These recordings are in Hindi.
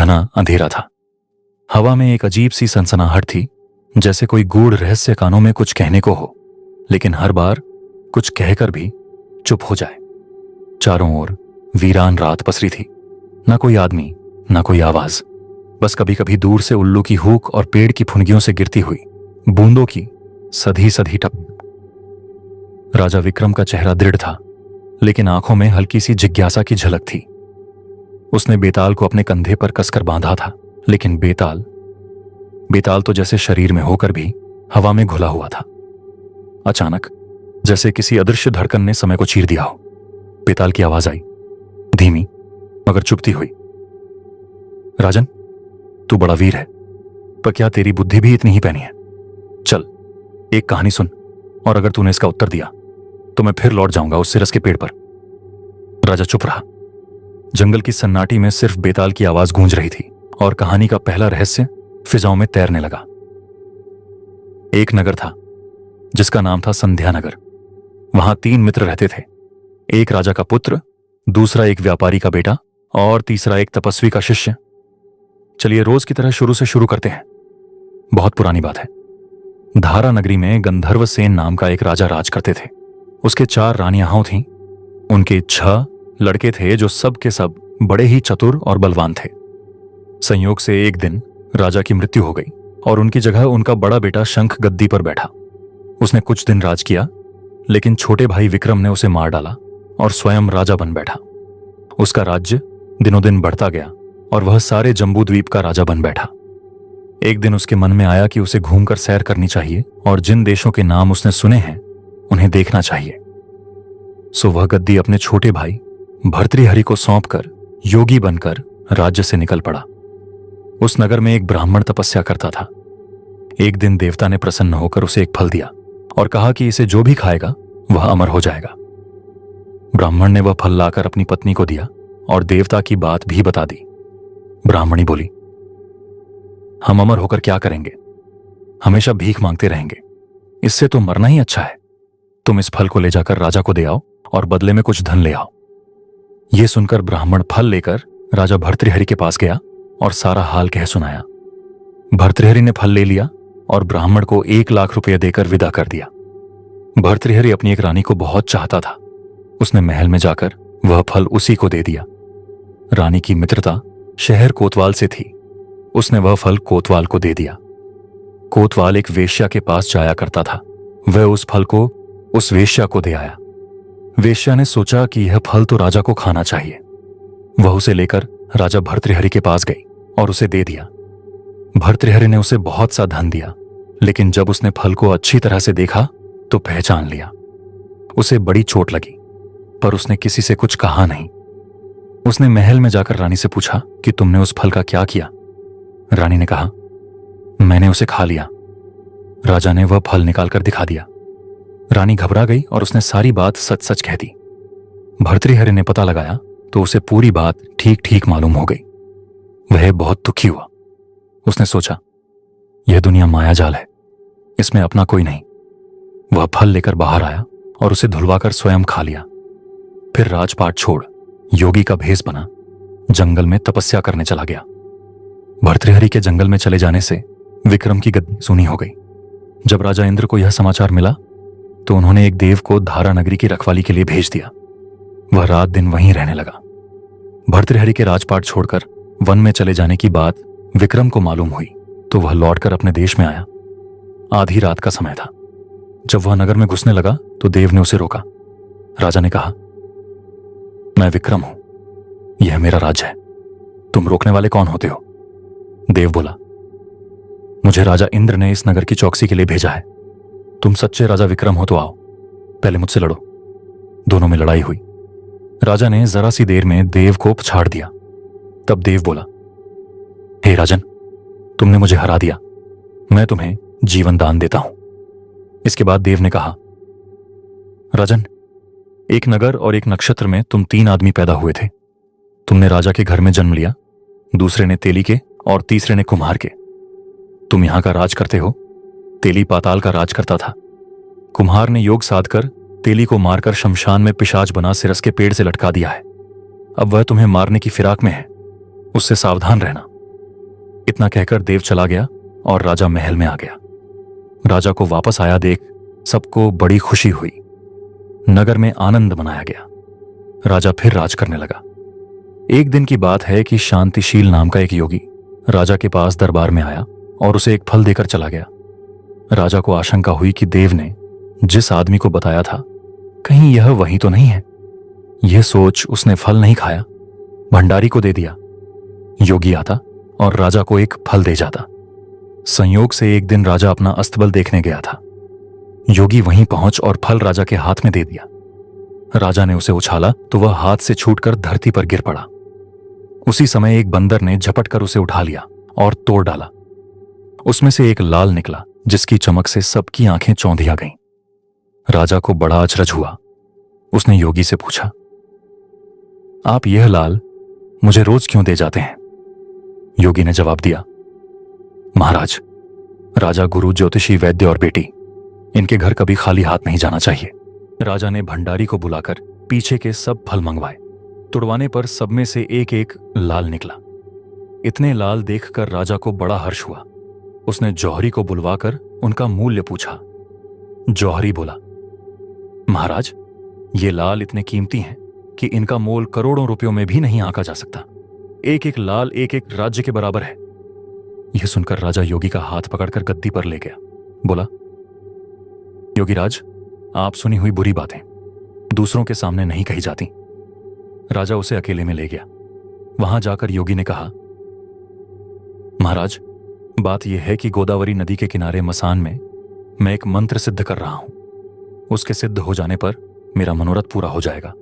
घना अंधेरा था। हवा में एक अजीब सी सनसनाहट थी, जैसे कोई गूढ़ रहस्य कानों में कुछ कहने को हो, लेकिन हर बार कुछ कहकर भी चुप हो जाए। चारों ओर वीरान रात पसरी थी। ना कोई आदमी, ना कोई आवाज, बस कभी कभी दूर से उल्लू की हूक और पेड़ की फुनगियों से गिरती हुई बूंदों की सधी सधी टप। राजा विक्रम का चेहरा दृढ़ था, लेकिन आंखों में हल्की सी जिज्ञासा की झलक थी। उसने बेताल को अपने कंधे पर कसकर बांधा था, लेकिन बेताल तो जैसे शरीर में होकर भी हवा में घुला हुआ था। अचानक जैसे किसी अदृश्य धड़कन ने समय को चीर दिया हो, बेताल की आवाज आई, धीमी मगर चुपती हुई। राजन, तू बड़ा वीर है, पर क्या तेरी बुद्धि भी इतनी ही पैनी है? चल, एक कहानी सुन, और अगर तूने इसका उत्तर दिया तो मैं फिर लौट जाऊंगा उस सिरस के पेड़ पर। राजा चुप रहा। जंगल की सन्नाटी में सिर्फ बेताल की आवाज गूंज रही थी और कहानी का पहला रहस्य फिजाओं में तैरने लगा। एक नगर था जिसका नाम था संध्या नगर। वहां 3 मित्र रहते थे, एक राजा का पुत्र, दूसरा एक व्यापारी का बेटा और तीसरा एक तपस्वी का शिष्य। चलिए रोज की तरह शुरू से शुरू करते हैं। बहुत पुरानी बात है। धारा नगरी में गंधर्व सेन नाम का एक राजा राज करते थे। उसके 4 रानियां थीं। उनके 6 लड़के थे जो सब के सब बड़े ही चतुर और बलवान थे। संयोग से एक दिन राजा की मृत्यु हो गई और उनकी जगह उनका बड़ा बेटा शंख गद्दी पर बैठा। उसने कुछ दिन राज किया, लेकिन छोटे भाई विक्रम ने उसे मार डाला और स्वयं राजा बन बैठा। उसका राज्य दिनों दिन बढ़ता गया और वह सारे जम्बू द्वीप का राजा बन बैठा। एक दिन उसके मन में आया कि उसे घूमकर सैर करनी चाहिए और जिन देशों के नाम उसने सुने हैं उन्हें देखना चाहिए। सो वह गद्दी अपने छोटे भाई भर्तृहरि को सौंपकर योगी बनकर राज्य से निकल पड़ा। उस नगर में एक ब्राह्मण तपस्या करता था। एक दिन देवता ने प्रसन्न होकर उसे एक फल दिया और कहा कि इसे जो भी खाएगा वह अमर हो जाएगा। ब्राह्मण ने वह फल लाकर अपनी पत्नी को दिया और देवता की बात भी बता दी। ब्राह्मणी बोली, हम अमर होकर क्या करेंगे? हमेशा भीख मांगते रहेंगे, इससे तो मरना ही अच्छा है। तुम इस फल को ले जाकर राजा को दे आओ और बदले में कुछ धन ले आओ। यह सुनकर ब्राह्मण फल लेकर राजा भर्तृहरि के पास गया और सारा हाल कह सुनाया। भर्तृहरि ने फल ले लिया और ब्राह्मण को 1 लाख रुपये देकर विदा कर दिया। भर्तृहरि अपनी एक रानी को बहुत चाहता था। उसने महल में जाकर वह फल उसी को दे दिया। रानी की मित्रता शहर कोतवाल से थी। उसने वह फल कोतवाल को दे दिया। कोतवाल एक वेश्या के पास जाया करता था। वह उस फल को उस वेश्या को दे आया। वेश्या ने सोचा कि यह फल तो राजा को खाना चाहिए। वह उसे लेकर राजा भर्तृहरि के पास गई और उसे दे दिया। भर्तृहरि ने उसे बहुत सा धन दिया, लेकिन जब उसने फल को अच्छी तरह से देखा तो पहचान लिया। उसे बड़ी चोट लगी, पर उसने किसी से कुछ कहा नहीं। उसने महल में जाकर रानी से पूछा कि तुमने उस फल का क्या किया? रानी ने कहा, मैंने उसे खा लिया। राजा ने वह फल निकालकर दिखा दिया। रानी घबरा गई और उसने सारी बात सच सच कह दी। भर्तृहरि ने पता लगाया तो उसे पूरी बात ठीक ठीक मालूम हो गई। वह बहुत दुखी हुआ। उसने सोचा, यह दुनिया मायाजाल है, इसमें अपना कोई नहीं। वह फल लेकर बाहर आया और उसे धुलवाकर स्वयं खा लिया। फिर राजपाट छोड़ योगी का भेष बना जंगल में तपस्या करने चला गया। भर्तृहरि के जंगल में चले जाने से विक्रम की गद्दी सूनी हो गई। जब राजा इंद्र को यह समाचार मिला तो उन्होंने एक देव को धारा नगरी की रखवाली के लिए भेज दिया। वह रात दिन वहीं रहने लगा। भर्तृहरि के राजपाट छोड़कर वन में चले जाने की बात विक्रम को मालूम हुई तो वह लौटकर अपने देश में आया। आधी रात का समय था। जब वह नगर में घुसने लगा तो देव ने उसे रोका। राजा ने कहा, मैं विक्रम हूं, यह मेरा राज्य है, तुम रोकने वाले कौन होते हो? देव बोला, मुझे राजा इंद्र ने इस नगर की चौकसी के लिए भेजा है। तुम सच्चे राजा विक्रम हो तो आओ, पहले मुझसे लड़ो। दोनों में लड़ाई हुई। राजा ने जरा सी देर में देव को पछाड़ दिया। तब देव बोला, हे राजन, तुमने मुझे हरा दिया, मैं तुम्हें जीवन दान देता हूं। इसके बाद देव ने कहा, राजन, एक नगर और एक नक्षत्र में तुम 3 आदमी पैदा हुए थे। तुमने राजा के घर में जन्म लिया, दूसरे ने तेली के और तीसरे ने कुम्हार के। तुम यहां का राज करते हो। तेली पाताल का राज करता था। कुम्हार ने योग साध कर तेली को मारकर शमशान में पिशाच बना सिरस के पेड़ से लटका दिया है। अब वह तुम्हें मारने की फिराक में है, उससे सावधान रहना। इतना कहकर देव चला गया और राजा महल में आ गया। राजा को वापस आया देख सबको बड़ी खुशी हुई। नगर में आनंद मनाया गया। राजा फिर राज करने लगा। एक दिन की बात है कि शांतिशील नाम का एक योगी राजा के पास दरबार में आया और उसे एक फल देकर चला गया। राजा को आशंका हुई कि देव ने जिस आदमी को बताया था कहीं यह वही तो नहीं है। यह सोच उसने फल नहीं खाया, भंडारी को दे दिया। योगी आता और राजा को एक फल दे जाता। संयोग से एक दिन राजा अपना अस्तबल देखने गया था। योगी वहीं पहुंच और फल राजा के हाथ में दे दिया। राजा ने उसे उछाला तो वह हाथ से छूटकर धरती पर गिर पड़ा। उसी समय एक बंदर ने झपट कर उसे उठा लिया और तोड़ डाला। उसमें से एक लाल निकला जिसकी चमक से सबकी आंखें चौंधिया गईं। राजा को बड़ा अचरज हुआ। उसने योगी से पूछा, आप यह लाल मुझे रोज क्यों दे जाते हैं? योगी ने जवाब दिया, महाराज, राजा, गुरु, ज्योतिषी, वैद्य और बेटी, इनके घर कभी खाली हाथ नहीं जाना चाहिए। राजा ने भंडारी को बुलाकर पीछे के सब फल मंगवाए। तुड़वाने पर सब में से एक एक लाल निकला। इतने लाल देखकर राजा को बड़ा हर्ष हुआ। उसने जौहरी को बुलवाकर उनका मूल्य पूछा। जौहरी बोला, महाराज, ये लाल इतने कीमती हैं कि इनका मोल करोड़ों रुपयों में भी नहीं आंका जा सकता। एक एक लाल एक एक राज्य के बराबर है। यह सुनकर राजा योगी का हाथ पकड़कर गद्दी पर ले गया। बोला, योगीराज, आप सुनी हुई बुरी बातें दूसरों के सामने नहीं कही जाती। राजा उसे अकेले में ले गया। वहां जाकर योगी ने कहा, महाराज, बात यह है कि गोदावरी नदी के किनारे मसान में मैं एक मंत्र सिद्ध कर रहा हूं। उसके सिद्ध हो जाने पर मेरा मनोरथ पूरा हो जाएगा।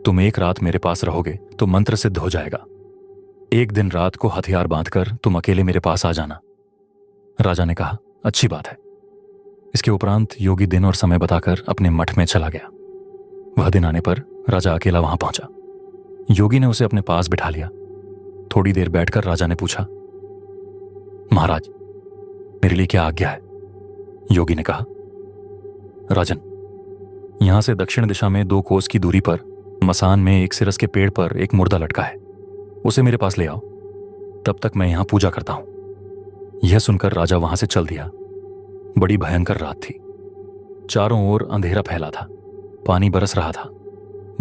तुम एक रात मेरे पास रहोगे तो मंत्र सिद्ध हो जाएगा। एक दिन रात को हथियार बांधकर तुम अकेले मेरे पास आ जाना। राजा ने कहा, अच्छी बात है। इसके उपरांत योगी दिन और समय बताकर अपने मठ में चला गया। वह दिन आने पर राजा अकेला वहां पहुंचा। योगी ने उसे अपने पास बिठा लिया। थोड़ी देर बैठकर राजा ने पूछा, महाराज, मेरे लिए क्या आज्ञा है? योगी ने कहा, राजन, यहां से दक्षिण दिशा में 2 कोस की दूरी पर मसान में एक सिरस के पेड़ पर एक मुर्दा लटका है। उसे मेरे पास ले आओ, तब तक मैं यहां पूजा करता हूं। यह सुनकर राजा वहां से चल दिया। बड़ी भयंकर रात थी। चारों ओर अंधेरा फैला था। पानी बरस रहा था।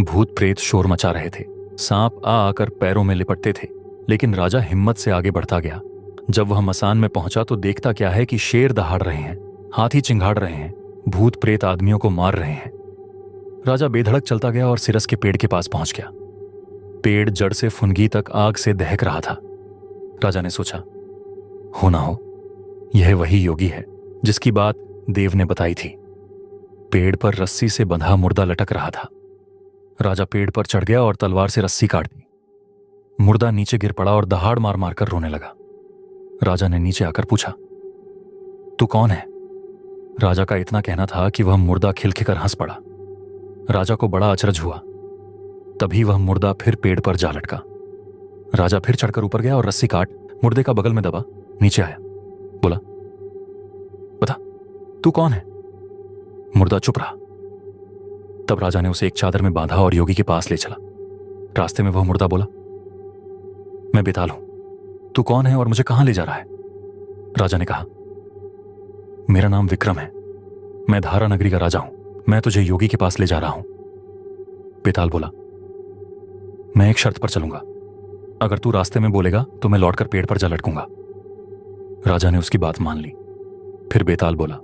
भूत प्रेत शोर मचा रहे थे। सांप आ आकर पैरों में लिपटते थे। लेकिन राजा हिम्मत से आगे बढ़ता गया। जब वह मसान में पहुंचा तो देखता क्या है कि शेर दहाड़ रहे हैं, हाथी चिंगाड़ रहे हैं, भूत प्रेत आदमियों को मार रहे हैं। राजा बेधड़क चलता गया और सिरस के पेड़ के पास पहुंच गया। पेड़ जड़ से फुनगी तक आग से दहक रहा था। राजा ने सोचा, हो ना हो यह वही योगी है जिसकी बात देव ने बताई थी। पेड़ पर रस्सी से बंधा मुर्दा लटक रहा था। राजा पेड़ पर चढ़ गया और तलवार से रस्सी काट दी। मुर्दा नीचे गिर पड़ा और दहाड़ मार मार कर रोने लगा। राजा ने नीचे आकर पूछा, तू कौन है? राजा का इतना कहना था कि वह मुर्दा खिलखिलकर हंस पड़ा। राजा को बड़ा अचरज हुआ। तभी वह मुर्दा फिर पेड़ पर जा लटका। राजा फिर चढ़कर ऊपर गया और रस्सी काट मुर्दे का बगल में दबा नीचे आया। बोला, बता, तू कौन है? मुर्दा चुप रहा। तब राजा ने उसे एक चादर में बांधा और योगी के पास ले चला। रास्ते में वह मुर्दा बोला, मैं बेताल हूं, तू कौन है और मुझे कहां ले जा रहा है? राजा ने कहा, मेरा नाम विक्रम है, मैं धारा नगरी का राजा हूं, मैं तुझे योगी के पास ले जा रहा हूं। बेताल बोला, मैं एक शर्त पर चलूंगा, अगर तू रास्ते में बोलेगा तो मैं लौटकर पेड़ पर जा लटकूंगा। राजा ने उसकी बात मान ली। फिर बेताल बोला,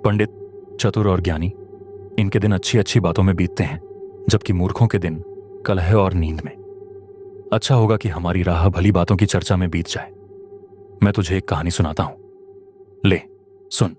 पंडित, चतुर और ज्ञानी, इनके दिन अच्छी अच्छी बातों में बीतते हैं, जबकि मूर्खों के दिन कलह और नींद में। अच्छा होगा कि हमारी राह भली बातों की चर्चा में बीत जाए। मैं तुझे एक कहानी सुनाता हूं, ले सुन।